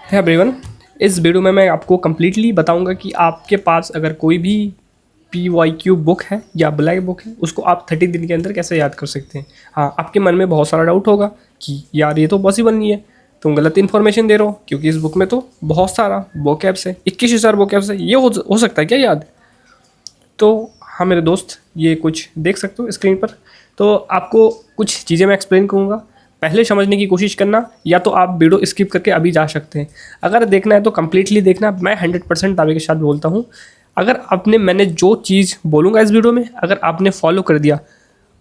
है एवरीवन। इस वीडियो में मैं आपको कम्प्लीटली बताऊंगा कि आपके पास अगर कोई भी PYQ बुक है या ब्लैक बुक है, उसको आप 30 दिन के अंदर कैसे याद कर सकते हैं। हाँ, आपके मन में बहुत सारा डाउट होगा कि यार ये तो पॉसिबल नहीं है, तुम गलत इन्फॉर्मेशन दे रहे हो, क्योंकि इस बुक में तो बहुत सारा वोकैब्स है, 21,000 वोकैब्स है, ये हो सकता है क्या याद। तो हाँ मेरे दोस्त, ये कुछ देख सकते हो स्क्रीन पर। तो आपको कुछ चीज़ें मैं एक्सप्लेन करूँगा, पहले समझने की कोशिश करना, या तो आप वीडियो स्किप करके अभी जा सकते हैं। अगर देखना है तो कम्प्लीटली देखना, मैं 100% दावे के साथ बोलता हूँ। अगर मैंने जो चीज़ बोलूँगा इस वीडियो में, अगर आपने फॉलो कर दिया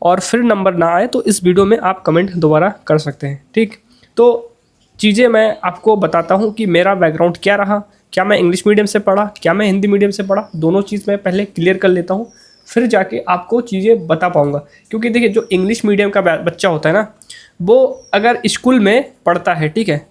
और फिर नंबर ना आए तो इस वीडियो में आप कमेंट दोबारा कर सकते हैं, ठीक। तो चीज़ें मैं आपको बताता हूँ कि मेरा बैकग्राउंड क्या रहा, क्या मैं इंग्लिश मीडियम से पढ़ा, क्या मैं हिंदी मीडियम से पढ़ा, दोनों चीज़ मैं पहले क्लियर कर लेता हूँ, फिर जाके आपको चीज़ें बता पाऊँगा। क्योंकि देखिए, जो इंग्लिश मीडियम का बच्चा होता है ना, वो अगर स्कूल में पढ़ता है, ठीक है,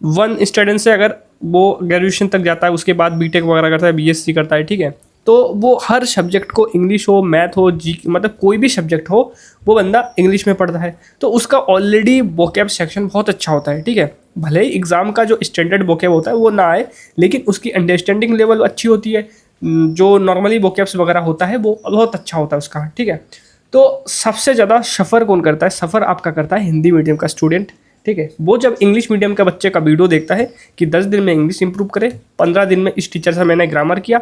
1 स्टूडेंट से अगर वो ग्रेजुएशन तक जाता है, उसके बाद बीटेक वगैरह करता है, BSc करता है, ठीक है, तो वो हर सब्जेक्ट को, इंग्लिश हो, मैथ हो, मतलब कोई भी सब्जेक्ट हो, वो बंदा इंग्लिश में पढ़ता है, तो उसका ऑलरेडी वोकैब सेक्शन बहुत अच्छा होता है, ठीक है। भले ही एग्ज़ाम का जो स्टैंडर्ड वोकैब होता है वो ना आए, लेकिन उसकी अंडरस्टैंडिंग लेवल अच्छी होती है। जो नॉर्मली वोकैब्स वगैरह होता है वो बहुत अच्छा होता है उसका, ठीक है। तो सबसे ज़्यादा सफ़र कौन करता है? सफ़र आपका करता है हिंदी मीडियम का स्टूडेंट, ठीक है। वो जब इंग्लिश मीडियम का बच्चे का वीडियो देखता है कि 10 दिन में इंग्लिश इंप्रूव करे, 15 दिन में इस टीचर से मैंने ग्रामर किया,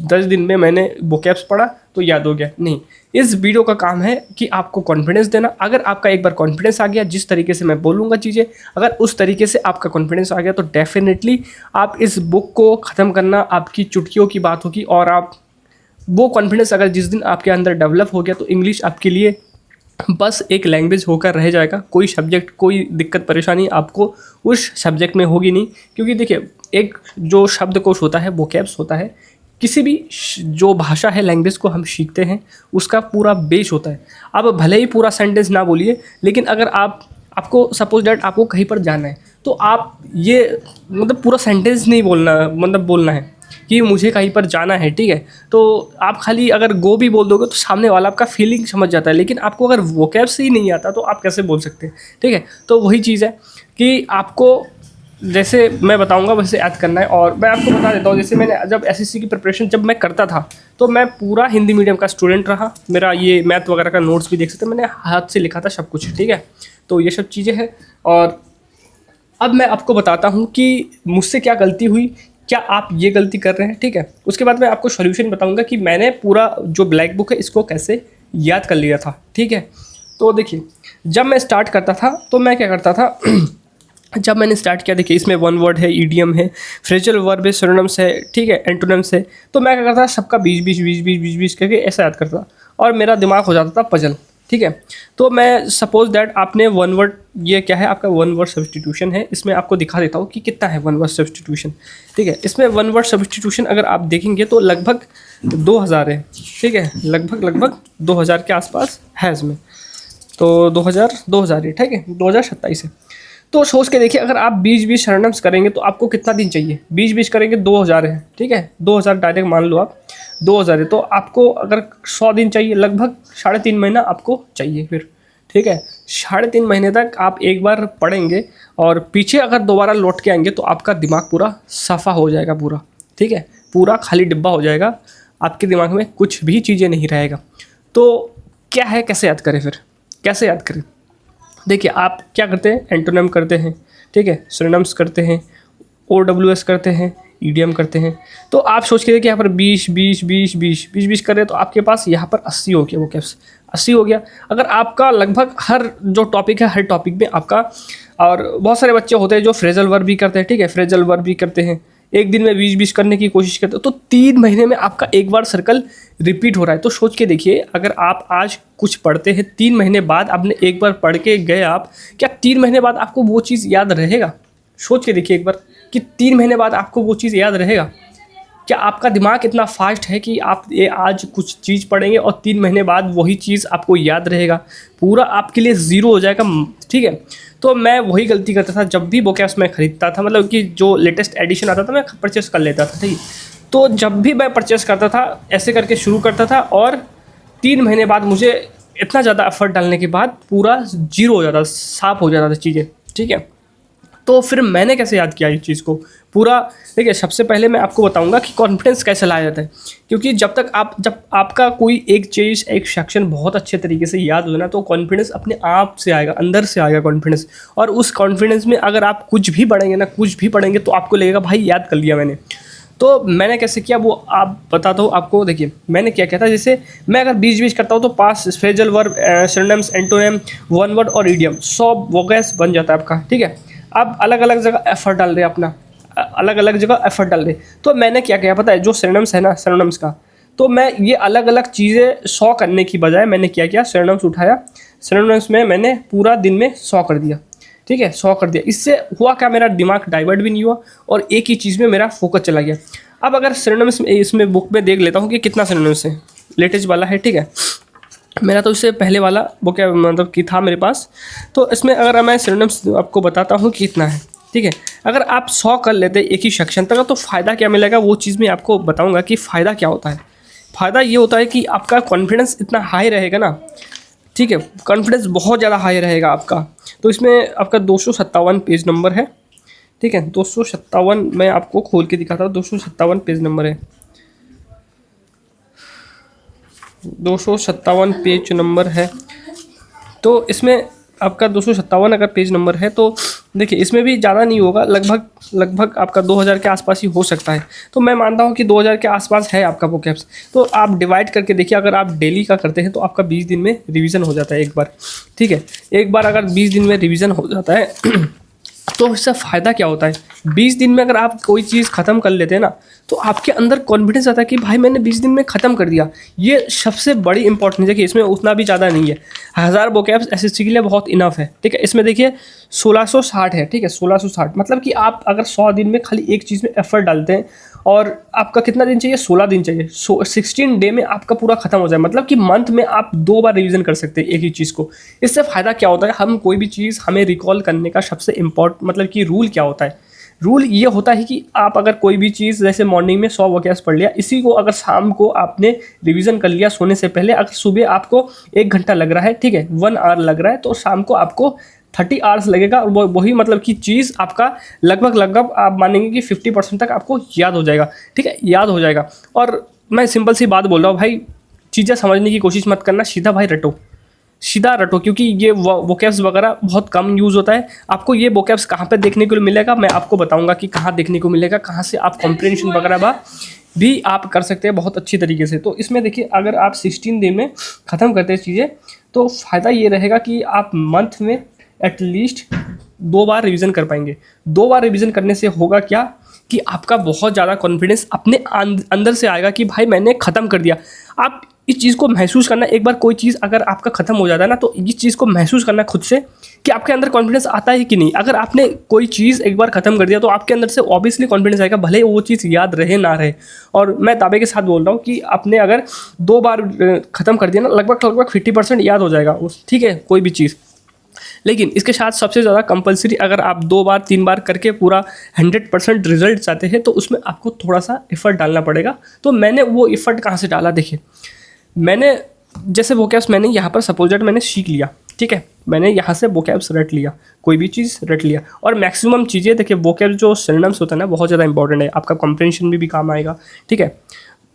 10 दिन में मैंने वोकैब्स पढ़ा तो याद हो गया, नहीं। इस वीडियो का काम है कि आपको कॉन्फिडेंस देना। अगर आपका एक बार कॉन्फिडेंस आ गया, जिस तरीके से मैं बोलूँगा चीज़ें, अगर उस तरीके से आपका कॉन्फिडेंस आ गया, तो डेफिनेटली आप इस बुक को ख़त्म करना आपकी चुटकियों की बात होगी। और आप वो कॉन्फिडेंस अगर जिस दिन आपके अंदर डेवलप हो गया, तो इंग्लिश आपके लिए बस एक लैंग्वेज होकर रह जाएगा। कोई सब्जेक्ट, कोई दिक्कत परेशानी आपको उस सब्जेक्ट में होगी नहीं। क्योंकि देखिए, एक जो शब्दकोश होता है, वोकैब्स होता है, किसी भी जो भाषा है, लैंग्वेज को हम सीखते हैं, उसका पूरा बेस होता है। आप भले ही पूरा सेंटेंस ना बोलिए, लेकिन अगर आपको सपोज दैट आपको कहीं पर जाना है, तो आप ये मतलब पूरा सेंटेंस नहीं बोलना, मतलब बोलना है कि मुझे कहीं पर जाना है, ठीक है। तो आप खाली अगर गो भी बोल दोगे तो सामने वाला आपका फीलिंग समझ जाता है, लेकिन आपको अगर वोकैब्स ही नहीं आता तो आप कैसे बोल सकते हैं, ठीक है। तो वही चीज़ है कि आपको जैसे मैं बताऊंगा वैसे याद करना है। और मैं आपको बता देता हूँ, जैसे मैंने जब SSC की प्रिपरेशन जब मैं करता था, तो मैं पूरा हिंदी मीडियम का स्टूडेंट रहा। मेरा ये मैथ वगैरह का नोट्स भी देख सकते, मैंने हाथ से लिखा था सब कुछ, ठीक है। तो ये सब चीज़ें हैं। और अब मैं आपको बताता हूँ कि मुझसे क्या गलती हुई, क्या आप ये गलती कर रहे हैं, ठीक है। उसके बाद मैं आपको सॉल्यूशन बताऊंगा कि मैंने पूरा जो ब्लैक बुक है इसको कैसे याद कर लिया था, ठीक है। तो देखिए, जब मैं स्टार्ट करता था तो मैं क्या करता था जब मैंने स्टार्ट किया, देखिए इसमें 1 वर्ड है, ईडियम है, फ्रेजल वर्ब है, सिनोनिम्स है, ठीक है, एंटोनिम्स है। तो मैं क्या करता था, सबका 20-20 करके ऐसा याद करता था, और मेरा दिमाग हो जाता था पजल, ठीक है। तो मैं सपोज दैट आपने 1 वर्ड, ये क्या है आपका 1 वर्ड सब्सटीट्यूशन है, इसमें आपको दिखा देता हूँ कि कितना है 1 वर्ड सब्सटीट्यूशन, ठीक है। इसमें 1 वर्ड सब्सटीट्यूशन अगर आप देखेंगे तो लगभग 2000 है, ठीक है, लगभग 2000 के आसपास है इसमें। तो 2000 ही, ठीक है, 2027 है। तो सोच के देखिए, अगर आप 20-20 सरनम्स करेंगे तो आपको कितना दिन चाहिए? 20-20 करेंगे 2000 है, ठीक है, 2000 डायरेक्ट मान लो आप 2000 है, तो आपको अगर 100 दिन चाहिए, लगभग 3.5 महीना आपको चाहिए फिर, ठीक है। 3.5 महीने तक आप एक बार पढ़ेंगे और पीछे अगर दोबारा लौट के आएंगे तो आपका दिमाग पूरा सफ़ा हो जाएगा, पूरा, ठीक है, पूरा खाली डिब्बा हो जाएगा, आपके दिमाग में कुछ भी चीज़ें नहीं रहेगा। तो क्या है, कैसे याद करें फिर, कैसे याद करें? देखिए, आप क्या करते हैं, एंटोनिम करते हैं, ठीक है, सिनोनिम्स करते हैं, OWS करते हैं, ईडियम करते हैं। तो आप सोच के देखिए, यहाँ पर 20-20-20-20-20 कर रहे हैं, तो आपके पास यहाँ पर 80 हो गया, वो कैप्स 80 हो गया। अगर आपका लगभग हर जो टॉपिक है, हर टॉपिक में आपका, और बहुत सारे बच्चे होते हैं जो फ्रेजल वर्ब भी करते हैं, ठीक है, फ्रेजल वर्ब भी करते हैं, एक दिन में 20-20 करने की कोशिश करते हो, तो 3 महीने में आपका एक बार सर्कल रिपीट हो रहा है। तो सोच के देखिए, अगर आप आज कुछ पढ़ते हैं, 3 महीने बाद आपने एक बार पढ़ के गए आप, क्या 3 महीने बाद आपको वो चीज़ याद रहेगा? सोच के देखिए एक बार कि 3 महीने बाद आपको वो चीज़ याद रहेगा। क्या आपका दिमाग इतना फास्ट है कि आप ये आज कुछ चीज़ पढ़ेंगे और 3 महीने बाद वही चीज़ आपको याद रहेगा? पूरा आपके लिए ज़ीरो हो जाएगा, ठीक है। तो मैं वही गलती करता था, जब भी वोकैब्स मैं ख़रीदता था, मतलब कि जो लेटेस्ट एडिशन आता था मैं परचेस कर लेता था, ठीक है। तो जब भी मैं परचेस करता था, ऐसे करके शुरू करता था, और 3 महीने बाद मुझे इतना ज़्यादा एफर्ट डालने के बाद पूरा ज़ीरो हो जाता, साफ हो जाता था चीज़ें, ठीक है। तो फिर मैंने कैसे याद किया इस चीज़ को पूरा। देखिए, सबसे पहले मैं आपको बताऊंगा कि कॉन्फिडेंस कैसे लाया जाता है, क्योंकि जब आपका कोई एक चीज़, एक सेक्शन बहुत अच्छे तरीके से याद हो ना, तो कॉन्फिडेंस अपने आप से आएगा, अंदर से आएगा कॉन्फिडेंस। और उस कॉन्फिडेंस में अगर आप कुछ भी पढ़ेंगे ना, कुछ भी पढ़ेंगे, तो आपको लगेगा भाई याद कर लिया मैंने। तो मैंने कैसे किया वो आप बताता हूँ आपको। देखिए, मैंने क्या किया था, जैसे मैं अगर बीच करता हूँ तो past, phrasal verb, synonyms, antonym, one word और इडियम, 100 वोकैब्स बन जाता है आपका। ठीक है, आप अलग अलग जगह एफर्ट डाल रहे हैं अपना, अलग अलग जगह एफर्ट डाल रहे। तो मैंने क्या किया पता है, जो सिनोनिम्स है ना, सिनोनिम्स का, तो मैं ये अलग अलग चीज़ें 100 करने की बजाय मैंने क्या किया, सिनोनिम्स उठाया, सिनोनिम्स में मैंने पूरा दिन में 100 कर दिया। ठीक है, 100 कर दिया। इससे हुआ क्या, मेरा दिमाग डाइवर्ट भी नहीं हुआ और एक ही चीज़ में मेरा फोकस चला गया। अब अगर सिनोनिम्स इसमें बुक में देख लेता हूँ कि कितना सिनोनिम्स है, लेटेस्ट वाला है। ठीक है, मेरा तो इससे पहले वाला बुक मतलब कि था मेरे पास। तो इसमें अगर मैं सिनोनिम्स आपको बताता हूँ कि कितना है। ठीक है, अगर आप 100 कर लेते एक ही सेक्शन तक, तो फ़ायदा क्या मिलेगा वो चीज़ मैं आपको बताऊँगा कि फ़ायदा क्या होता है। फ़ायदा ये होता है कि आपका कॉन्फिडेंस इतना हाई रहेगा ना। ठीक है, कॉन्फिडेंस बहुत ज़्यादा हाई रहेगा आपका। तो इसमें आपका 257 पेज नंबर है। ठीक है, 257 मैं आपको खोल के दिखाता हूँ, 257 पेज नंबर है, 257 पेज नंबर है। तो इसमें आपका 257 अगर पेज नंबर है, तो देखिए इसमें भी ज़्यादा नहीं होगा, लगभग आपका 2000 के आसपास ही हो सकता है। तो मैं मानता हूँ कि 2000 के आसपास है आपका वोकैब्स। तो आप डिवाइड करके देखिए, अगर आप डेली का करते हैं तो आपका 20 दिन में रिवीजन हो जाता है एक बार। ठीक है, एक बार अगर 20 दिन में रिवीजन हो जाता है तो इससे फ़ायदा क्या होता है, 20 दिन में अगर आप कोई चीज़ ख़त्म कर लेते हैं ना, तो आपके अंदर कॉन्फिडेंस आता है कि भाई मैंने 20 दिन में ख़त्म कर दिया। ये सबसे बड़ी इंपॉर्टेंस है कि इसमें उतना भी ज़्यादा नहीं है, 1000 वोकैब्स एसएससी के लिए बहुत इनफ है। ठीक है, इसमें देखिए 1660 है। ठीक है, 1660 मतलब कि आप अगर 100 दिन में खाली एक चीज़ में एफर्ट डालते हैं, और आपका कितना दिन चाहिए, 16 दिन चाहिए, 16 डे में आपका पूरा खत्म हो जाए। मतलब कि मंथ में आप 2 बार रिवीजन कर सकते हैं एक ही चीज़ को। इससे फ़ायदा क्या होता है, हम कोई भी चीज़ हमें रिकॉल करने का सबसे इम्पोर्टेंट मतलब कि रूल क्या होता है, रूल ये होता है कि आप अगर कोई भी चीज़ जैसे मॉर्निंग में 100 वोकैब्स पढ़ लिया, इसी को अगर शाम को आपने रिवीजन कर लिया सोने से पहले, अगर सुबह आपको 1 घंटा लग रहा है, ठीक है, 1 आवर लग रहा है, तो शाम को आपको 30 आवर्स लगेगा। और वही मतलब कि चीज़ आपका लगभग आप मानेंगे कि 50% तक आपको याद हो जाएगा। ठीक है, याद हो जाएगा। और मैं सिंपल सी बात बोल रहा हूँ भाई, चीज़ें समझने की कोशिश मत करना, सीधा भाई रटो, सीधा रटो, क्योंकि ये वोकैब्स वगैरह बहुत कम यूज़ होता है। आपको ये वोकैब्स कहाँ पे देखने को मिलेगा, मैं आपको बताऊंगा कि कहाँ देखने को मिलेगा, कहाँ से आप कॉम्प्रिहेंशन वगैरह भी आप कर सकते हैं बहुत अच्छी तरीके से। तो इसमें देखिए, अगर आप 16 दिन में ख़त्म करते हैं चीज़ें, तो फ़ायदा ये रहेगा कि आप मंथ में एटलीस्ट 2 बार रिवीजन कर पाएंगे। 2 बार रिवीजन करने से होगा क्या कि आपका बहुत ज़्यादा कॉन्फिडेंस अपने अंदर से आएगा कि भाई मैंने ख़त्म कर दिया। आप इस चीज़ को महसूस करना, एक बार कोई चीज़ अगर आपका ख़त्म हो जाता है ना, तो इस चीज़ को महसूस करना खुद से कि आपके अंदर कॉन्फिडेंस आता है कि नहीं। अगर आपने कोई चीज़ एक बार ख़त्म कर दिया, तो आपके अंदर से ऑब्वियसली कॉन्फिडेंस आएगा, भले वो चीज़ याद रहे ना रहे। और मैं दावे के साथ बोल रहा हूँ कि आपने अगर 2 बार ख़त्म कर दिया ना, लगभग 50% याद हो जाएगा उस, ठीक है, कोई भी चीज़। लेकिन इसके साथ सबसे ज़्यादा कंपलसरी, अगर आप 2 बार 3 बार करके पूरा 100% रिजल्ट चाहते हैं, तो उसमें आपको थोड़ा सा एफर्ट डालना पड़ेगा। तो मैंने वो एफर्ट कहाँ से डाला, देखिए मैंने जैसे वोकैब्स मैंने यहाँ पर सपोज दैट मैंने सीख लिया, ठीक है, मैंने यहाँ से वोकैब्स रट लिया, कोई भी चीज़ रट लिया। और मैक्सिमम चीज़ें देखिए, वोकैब्स जो सिनोनिम्स होता है ना, बहुत ज़्यादा इंपॉर्टेंट है, आपका कॉम्प्रिहेंशन में भी काम आएगा। ठीक है,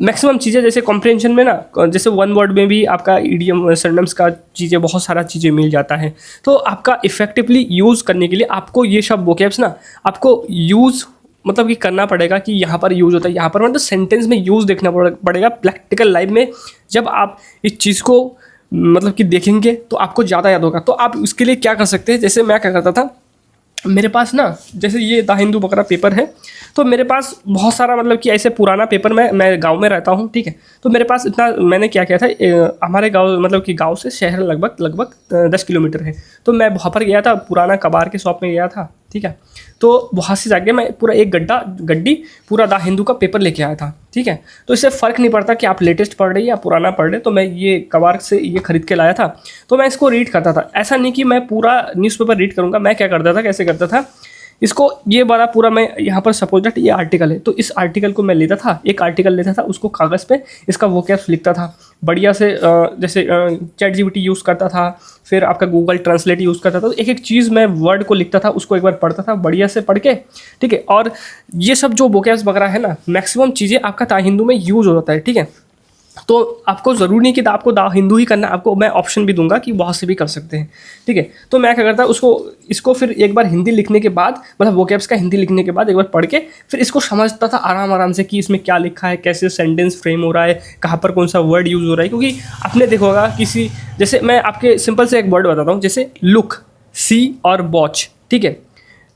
मैक्सिमम चीज़ें जैसे कॉम्प्रिहेंशन में ना, जैसे वन वर्ड में भी आपका इडियम सिनोनिम्स का चीज़ें बहुत सारा चीज़ें मिल जाता है। तो आपका इफेक्टिवली यूज़ करने के लिए आपको ये सब वोकैब्स ना आपको यूज़ मतलब कि करना पड़ेगा कि यहाँ पर यूज़ होता है, यहाँ पर मतलब सेंटेंस में यूज़ देखना पड़ेगा। प्रैक्टिकल लाइफ में जब आप इस चीज़ को मतलब कि देखेंगे तो आपको ज़्यादा याद होगा। तो आप उसके लिए क्या कर सकते हैं, जैसे मैं क्या करता था, मेरे पास ना जैसे ये द हिंदू वगैरह पेपर है, तो मेरे पास बहुत सारा मतलब कि ऐसे पुराना पेपर, मैं गांव में रहता हूँ, ठीक है, तो मेरे पास इतना, मैंने क्या किया था, हमारे गांव मतलब कि गांव से शहर लगभग 10 किलोमीटर है। तो मैं वहाँ पर गया था, पुराना कबाड़ के शॉप में गया था, ठीक है, तो वहाँ से जाके मैं पूरा एक गड्डी पूरा द हिंदू का पेपर लेके आया था। ठीक है, तो इससे फ़र्क नहीं पड़ता कि आप लेटेस्ट पढ़ रहे या पुराना पढ़ रहे। तो मैं ये कबाड़ से ये खरीद के लाया था, तो मैं इसको रीड करता था। ऐसा नहीं कि मैं पूरा न्यूज़पेपर रीड करूँगा, मैं क्या करता था, कैसे करता था इसको ये वाला पूरा मैं यहाँ पर सपोज दैट ये आर्टिकल है, तो इस आर्टिकल को मैं लेता था, एक आर्टिकल लेता था, उसको कागज़ पे इसका वोकैब्स लिखता था बढ़िया से, जैसे चैट जीपीटी यूज़ करता था, फिर आपका गूगल ट्रांसलेट यूज़ करता था, तो एक एक चीज़ मैं वर्ड को लिखता था, उसको एक बार पढ़ता था बढ़िया से पढ़ के, ठीक है। और ये सब जो वोकैब्स वगैरह है ना, मैक्सिमम चीज़ें आपका ता हिंदू में यूज़ हो जाता है, ठीक है। तो आपको ज़रूरी नहीं कि आपको दा हिंदू ही करना, आपको मैं ऑप्शन भी दूंगा कि वहाँ से भी कर सकते हैं, ठीक है। तो मैं क्या करता उसको, इसको फिर एक बार हिंदी लिखने के बाद, मतलब वोकैब्स का हिंदी लिखने के बाद एक बार पढ़ के फिर इसको समझता था आराम आराम से कि इसमें क्या लिखा है, कैसे सेंटेंस फ्रेम हो रहा है, कहाँ पर कौन सा वर्ड यूज़ हो रहा है। क्योंकि आपने देखा होगा किसी, जैसे मैं आपके सिंपल से एक वर्ड बताता हूँ, जैसे लुक, सी और वॉच, ठीक है।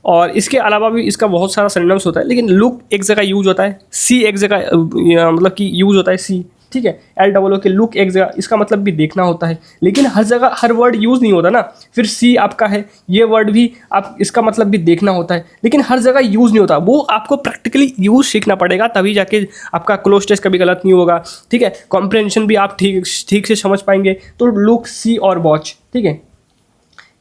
और इसके अलावा भी इसका बहुत सारा सिनोनिम्स होता है, लेकिन लुक एक जगह यूज होता है, सी एक जगह मतलब कि यूज होता है सी, ठीक है। LOO के लुक एक जगह, इसका मतलब भी देखना होता है, लेकिन हर जगह हर वर्ड यूज़ नहीं होता ना। फिर सी आपका है, ये वर्ड भी आप, इसका मतलब भी देखना होता है, लेकिन हर जगह यूज़ नहीं होता, वो आपको प्रैक्टिकली यूज़ सीखना पड़ेगा, तभी जाके आपका क्लोज टेस्ट कभी गलत नहीं होगा, ठीक है। कॉम्प्रहेंशन भी आप ठीक से समझ पाएंगे। तो लुक, सी और वॉच, ठीक है,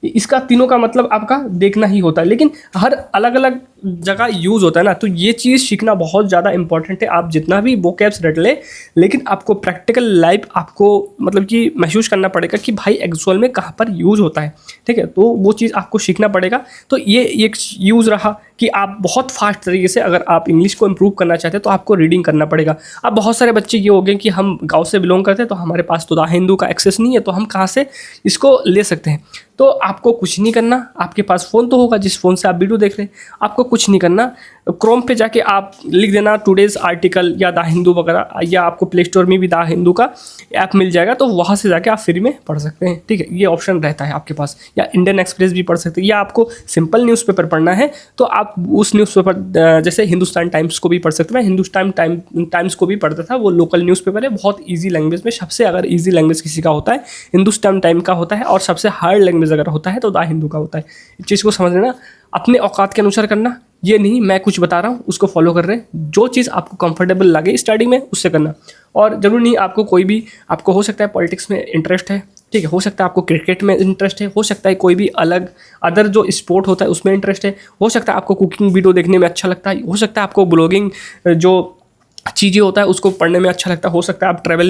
इसका तीनों का मतलब आपका देखना ही होता है, लेकिन हर अलग अलग जगह यूज़ होता है ना। तो ये चीज़ सीखना बहुत ज़्यादा इंपॉर्टेंट है। आप जितना भी वोकैब्स रट ले, लेकिन आपको प्रैक्टिकल लाइफ आपको मतलब कि महसूस करना पड़ेगा कि भाई एक्चुअल में कहाँ पर यूज़ होता है, ठीक है। तो वो चीज़ आपको सीखना पड़ेगा। तो ये एक यूज़ रहा कि आप बहुत फास्ट तरीके से अगर आप इंग्लिश को इम्प्रूव करना चाहते हैं तो आपको रीडिंग करना पड़ेगा। अब बहुत सारे बच्चे ये हो गए कि हम गाँव से बिलोंग करते हैं, तो हमारे पास तो द हिंदू का एक्सेस नहीं है, तो हम कहाँ से इसको ले सकते हैं। तो आपको कुछ नहीं करना, आपके पास फ़ोन तो होगा जिस फ़ोन से आप वीडियो देख रहे हैं, आपको कुछ नहीं करना, क्रोम पे जाके आप लिख देना टुडेज़ आर्टिकल या द हिंदू वगैरह, या आपको प्ले स्टोर में भी द हिंदू का ऐप मिल जाएगा, तो वहाँ से जाके आप फ्री में पढ़ सकते हैं, ठीक है। ये ऑप्शन रहता है आपके पास। या इंडियन एक्सप्रेस भी पढ़ सकते हैं, या आपको सिंपल न्यूज़पेपर पढ़ना है तो आप उस न्यूज़पेपर जैसे हिंदुस्तान टाइम्स को भी पढ़ सकते हैं। मैं हिंदुस्तान टाइम्स को भी पढ़ता था, वो लोकल न्यूज़पेपर है, बहुत ईजी लैंग्वेज में। सबसे अगर ईजी लैंग्वेज किसी का होता है हिंदुस्तान टाइम का होता है, और सबसे हार्ड लैंग्वेज अगर होता है तो द हिंदू का होता है। इस चीज़ को समझ लेना, अपने औकात के अनुसार करना, ये नहीं मैं कुछ बता रहा हूँ उसको फॉलो कर रहे हैं। जो चीज़ आपको कंफर्टेबल लगे स्टडी में उससे करना। और ज़रूरी नहीं आपको कोई भी, आपको हो सकता है पॉलिटिक्स में इंटरेस्ट है, ठीक है, हो सकता है आपको क्रिकेट में इंटरेस्ट है, हो सकता है कोई भी अलग अदर जो स्पोर्ट होता है उसमें इंटरेस्ट है, हो सकता है आपको कुकिंग वीडियो देखने में अच्छा लगता है, हो सकता है आपको ब्लॉगिंग जो चीज़ें होता है उसको पढ़ने में अच्छा लगता है, हो सकता है आप ट्रैवल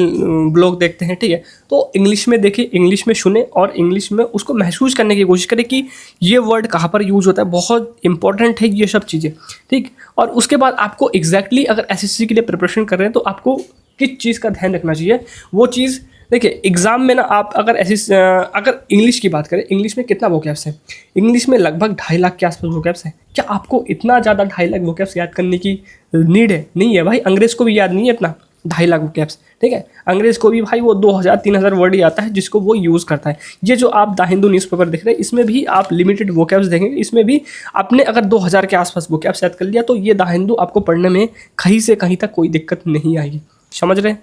ब्लॉग देखते हैं, ठीक है। तो इंग्लिश में देखिए, इंग्लिश में सुने और इंग्लिश में उसको महसूस करने की कोशिश करें कि ये वर्ड कहाँ पर यूज़ होता है। बहुत इंपॉर्टेंट है ये सब चीज़ें, ठीक। और उसके बाद आपको एग्जैक्टली अगर SSC के लिए प्रिपरेशन कर रहे हैं तो आपको किस चीज़ का ध्यान रखना चाहिए, वो चीज़ देखिए। एग्ज़ाम में ना आप अगर अगर इंग्लिश की बात करें, इंग्लिश में कितना वोकैब्स है? इंग्लिश में लगभग 2.5 लाख के आसपास वोकैब्स है। क्या आपको इतना ज़्यादा 2.5 लाख वोकैब्स याद करने की नीड है? नहीं है भाई। अंग्रेज़ को भी याद नहीं है इतना 2.5 लाख वोकैब्स, ठीक है। अंग्रेज़ को भी भाई वो 2000-3000 वर्ड ही आता है जिसको वो यूज़ करता है। ये जो आप द हिंदू न्यूज़पेपर देख रहे हैं इसमें भी आप लिमिटेड वोकैब्स देखेंगे, इसमें भी आपने अगर 2000 के आसपास वोकैब्स याद कर लिया तो ये द हिंदू आपको पढ़ने में कहीं से कहीं तक कोई दिक्कत नहीं आएगी। समझ रहे हैं?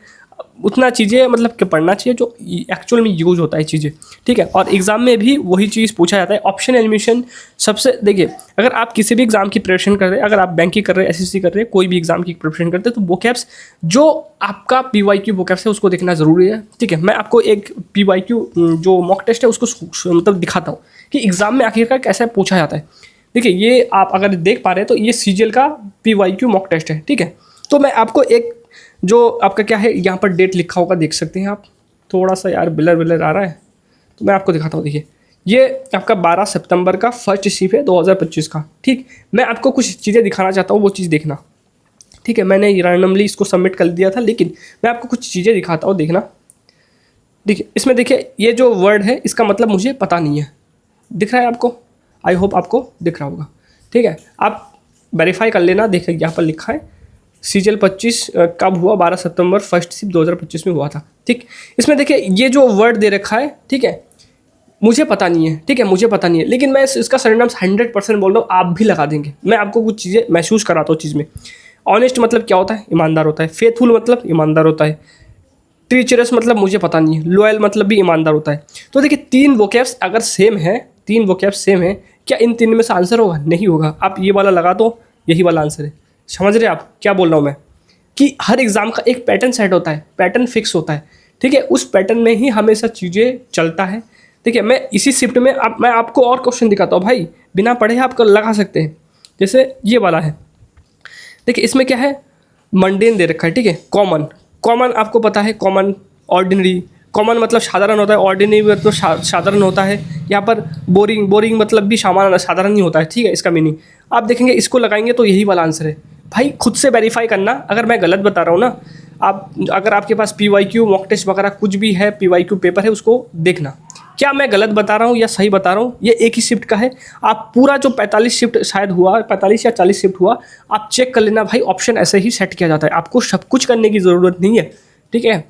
उतना चीज़ें मतलब कि पढ़ना चाहिए जो एक्चुअल में यूज़ होता है चीज़ें, ठीक है। और एग्ज़ाम में भी वही चीज़ पूछा जाता है। ऑप्शन एलिमिनेशन सबसे, देखिए अगर आप किसी भी एग्ज़ाम की प्रिपरेशन कर रहे हैं, अगर आप बैंक की कर रहे हैं, SSC कर रहे हैं, कोई भी एग्ज़ाम की प्रिपरेशन करते हैं, तो वोकैब्स जो आपका PYQ वोकैब्स है उसको देखना ज़रूरी है, ठीक है। मैं आपको एक PYQ जो मॉक टेस्ट है उसको मतलब दिखाता हूँ कि एग्ज़ाम में आखिरकार कैसे पूछा जाता है। देखिए ये आप अगर देख पा रहे हैं तो ये CGL का PYQ मॉक टेस्ट है, ठीक है। तो मैं आपको एक जो आपका क्या है यहाँ पर डेट लिखा होगा देख सकते हैं आप। थोड़ा सा यार ब्लर आ रहा है तो मैं आपको दिखाता हूँ। देखिए ये आपका 12 सितंबर का फर्स्ट शिफ्ट है 2025 का, ठीक। मैं आपको कुछ चीज़ें दिखाना चाहता हूँ, वो चीज़ देखना, ठीक है। मैंने रैंडमली इसको सबमिट कर दिया था, लेकिन मैं आपको कुछ चीज़ें दिखाता हूँ, देखना। देखिए इसमें देखिए ये जो वर्ड है इसका मतलब मुझे पता नहीं है। दिख रहा है आपको? आई होप आपको दिख रहा होगा, ठीक है। आप वेरीफाई कर लेना। देखिए यहाँ पर लिखा है CGL 25 कब हुआ? 12 सितंबर फर्स्ट शिफ्ट 2025 में हुआ था, ठीक। इसमें देखिए ये जो वर्ड दे रखा है, ठीक है, मुझे पता नहीं है, ठीक है, मुझे पता नहीं है, लेकिन मैं इसका सिनोनिम्स 100% बोल रहा हूँ, आप भी लगा देंगे। मैं आपको कुछ चीज़ें महसूस कराता हूँ चीज़ में। ऑनेस्ट मतलब क्या होता है? ईमानदार होता है। फेथफुल मतलब ईमानदार होता है। ट्रीचरस मतलब मुझे पता नहीं है। लॉयल मतलब भी ईमानदार होता है। तो देखिए 3 वोकैब्स अगर सेम है, 3 वोकैब्स सेम है, क्या इन 3 में से आंसर होगा? नहीं होगा। आप ये वाला लगा दो, यही वाला आंसर है। समझ रहे हैं आप क्या बोल रहा हूँ मैं? कि हर एग्ज़ाम का एक पैटर्न सेट होता है, पैटर्न फिक्स होता है, ठीक है। उस पैटर्न में ही हमेशा चीज़ें चलता है, ठीक है। मैं इसी शिफ्ट में मैं आपको और क्वेश्चन दिखाता हूँ भाई, बिना पढ़े आप लगा सकते हैं। जैसे ये वाला है, देखिए इसमें क्या है, मंडेन दे रखा है, ठीक है। कॉमन, कॉमन आपको पता है, कॉमन, ऑर्डिनरी, कॉमन मतलब साधारण होता है, ऑर्डिनरी मतलब साधारण होता है। यहाँ पर बोरिंग, बोरिंग मतलब भी सामान्य साधारण ही होता है, ठीक है, इसका मीनिंग। आप देखेंगे इसको लगाएंगे तो यही वाला आंसर है। भाई खुद से वेरीफाई करना, अगर मैं गलत बता रहा हूँ ना, आप अगर आपके पास PYQ मॉक टेस्ट वगैरह कुछ भी है, PYQ पेपर है, उसको देखना क्या मैं गलत बता रहा हूँ या सही बता रहा हूँ। ये एक ही शिफ्ट का है, आप पूरा जो 45 शिफ्ट शायद हुआ, 45 या 40 शिफ्ट हुआ, आप चेक कर लेना भाई। ऑप्शन ऐसे ही सेट किया जाता है, आपको सब कुछ करने की ज़रूरत नहीं है, ठीक है।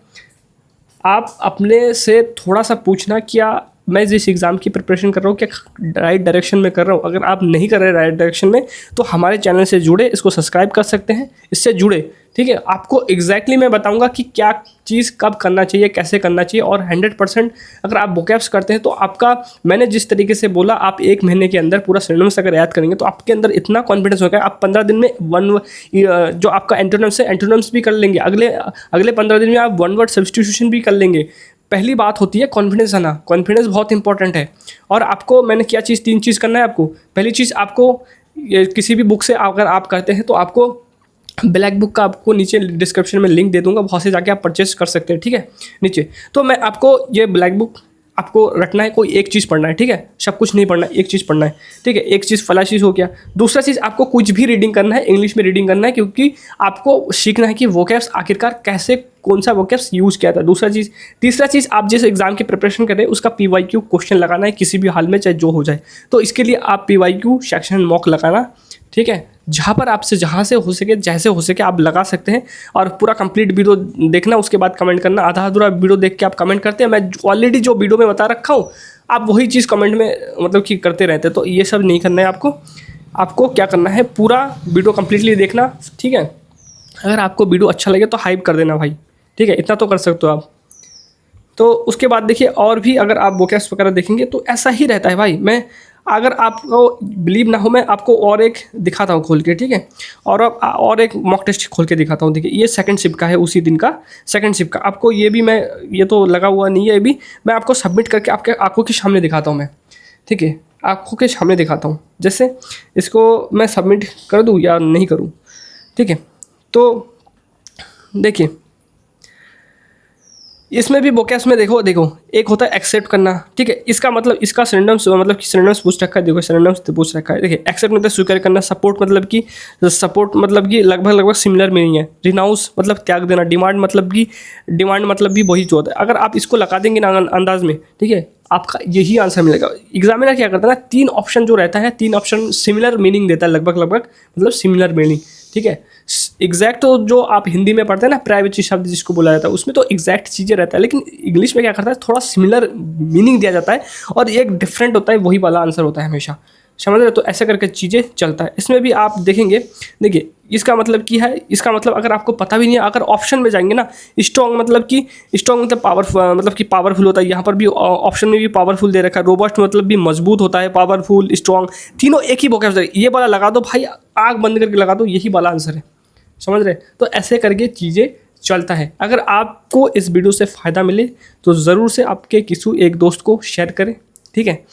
आप अपने से थोड़ा सा पूछना, क्या मैं जिस एग्ज़ाम की प्रिपरेशन कर रहा हूँ क्या राइट डायरेक्शन में कर रहा हूँ। अगर आप नहीं कर रहे राइट डायरेक्शन में तो हमारे चैनल से जुड़े, इसको सब्सक्राइब कर सकते हैं, इससे जुड़े, ठीक है। आपको एग्जैक्टली मैं बताऊंगा कि क्या चीज़ कब करना चाहिए, कैसे करना चाहिए। और 100% अगर आप वोकैब्स करते हैं तो आपका, मैंने जिस तरीके से बोला, आप 1 महीने के अंदर पूरा सिनोनिम्स अगर याद करेंगे तो आपके अंदर इतना कॉन्फिडेंस होगा, आप 15 दिन में जो आपका एंटोनिम्स है, एंटोनिम्स भी कर लेंगे। अगले 15 दिन में आप वन वर्ड सब्स्टिट्यूशन भी कर लेंगे। पहली बात होती है कॉन्फिडेंस आना, कॉन्फिडेंस बहुत इंपॉर्टेंट है। और आपको मैंने क्या चीज़, 3 चीज़ करना है आपको। पहली चीज़, आपको किसी भी बुक से अगर आप करते हैं तो आपको ब्लैक बुक का आपको नीचे डिस्क्रिप्शन में लिंक दे दूंगा, वहाँ से जाके आप परचेस कर सकते हैं, ठीक है, नीचे। तो मैं आपको ये ब्लैक बुक आपको रखना है, कोई एक चीज़ पढ़ना है, ठीक है, सब कुछ नहीं पढ़ना है, एक चीज़ पढ़ना है, ठीक है। एक चीज़ फला चीज़ हो गया। दूसरा चीज़, आपको कुछ भी रीडिंग करना है, इंग्लिश में रीडिंग करना है, क्योंकि आपको सीखना है कि वोकैब्स आखिरकार कैसे, कौन सा वोकैब्स यूज़ किया था। दूसरा चीज़, तीसरा चीज़, आप जिस एग्जाम की प्रिपरेशन कर रहे हैं उसका PYQ क्वेश्चन लगाना है किसी भी हाल में, चाहे जो हो जाए। तो इसके लिए आप PYQ सेक्शन मॉक लगाना, ठीक है, जहाँ पर आपसे जहाँ से हो सके, जैसे हो सके आप लगा सकते हैं। और पूरा कंप्लीट वीडियो देखना, उसके बाद कमेंट करना। आधा अधूरा वीडियो देख के आप कमेंट करते हैं, मैं ऑलरेडी जो वीडियो में बता रखा हूँ आप वही चीज़ कमेंट में मतलब कि करते रहते हैं। तो ये सब नहीं करना है आपको। आपको क्या करना है, पूरा वीडियो कम्प्लीटली देखना, ठीक है। अगर आपको वीडियो अच्छा लगे तो हाइप कर देना भाई, ठीक है, इतना तो कर सकते हो आप। तो उसके बाद देखिए, और भी अगर आप वोकैब्स वगैरह देखेंगे तो ऐसा ही रहता है भाई। मैं, अगर आपको बिलीव ना हो, मैं आपको और एक दिखाता हूँ खोल के, ठीक है, और एक मॉक टेस्ट खोल के दिखाता हूँ। देखिए ये सेकंड शिफ्ट का है, उसी दिन का सेकंड शिफ्ट का। आपको ये भी मैं, ये तो लगा हुआ नहीं है, ये भी मैं आपको सबमिट करके आपके आंखों के सामने दिखाता हूँ मैं, ठीक है, आंखों के सामने दिखाता हूँ। जैसे इसको मैं सबमिट कर दूँ या नहीं करूँ, ठीक है। तो देखिए इसमें भी वोकैब्स में देखो एक होता है एक्सेप्ट करना, ठीक है। इसका मतलब, इसका सिनोनिम्स मतलब कि सिनोनिम्स पूछ रखा है, देखो सिनोनिम्स पूछ रखा है। देखिए एक्सेप्ट मतलब स्वीकार करना, सपोर्ट मतलब कि लगभग सिमिलर मीनिंग है। रिनाउंस मतलब त्याग देना, डिमांड मतलब भी वही जो होता है। अगर आप इसको लगा देंगे ना अंदाज में, ठीक है, आपका यही आंसर मिलेगा। एग्जामिनर क्या करता है ना, 3 ऑप्शन जो रहता है, 3 ऑप्शन सिमिलर मीनिंग देता है, लगभग मतलब सिमिलर मीनिंग, ठीक है। एग्जैक्ट तो जो आप हिंदी में पढ़ते हैं ना, प्राइवेसी शब्द जिसको बोला जाता है, उसमें तो एग्जैक्ट चीज़ें रहता है, लेकिन इंग्लिश में क्या करता है, थोड़ा सिमिलर मीनिंग दिया जाता है और एक डिफरेंट होता है, वही वाला आंसर होता है हमेशा, समझ रहे हो। तो ऐसे करके चीज़ें चलता है। इसमें भी आप देखेंगे, देखिए इसका मतलब क्या है, इसका मतलब अगर आपको पता भी नहीं है, अगर ऑप्शन में जाएंगे ना, स्ट्रॉन्ग मतलब पावरफुल, मतलब कि पावरफुल होता है। यहाँ पर भी ऑप्शन में भी पावरफुल दे रखा है। रोबस्ट मतलब भी मजबूत होता है, पावरफुल, स्ट्रॉन्ग, तीनों एक ही वोकैब्स। ये वाला लगा दो भाई, आँख बंद करके लगा दो, यही वाला आंसर है, समझ रहे। तो ऐसे करके चीज़ें चलता है। अगर आपको इस वीडियो से फ़ायदा मिले तो ज़रूर से आपके किसी एक दोस्त को शेयर करें, ठीक है।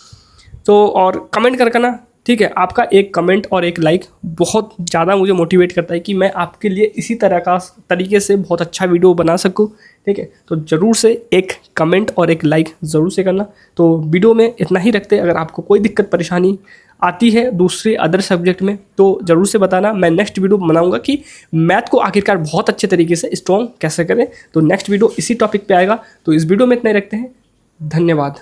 तो और कमेंट करके ना, ठीक है, आपका एक कमेंट और एक लाइक बहुत ज़्यादा मुझे मोटिवेट करता है कि मैं आपके लिए इसी तरीके से बहुत अच्छा वीडियो बना सकूं, ठीक है। तो ज़रूर से एक कमेंट और एक लाइक ज़रूर से करना। तो वीडियो में इतना ही रखते हैं। अगर आपको कोई दिक्कत परेशानी आती है दूसरे अदर सब्जेक्ट में तो ज़रूर से बताना। मैं नेक्स्ट वीडियो बनाऊंगा कि मैथ को आखिरकार बहुत अच्छे तरीके से स्ट्रॉन्ग कैसे करें। तो नेक्स्ट वीडियो इसी टॉपिक पे आएगा। तो इस वीडियो में इतना ही रखते हैं। धन्यवाद।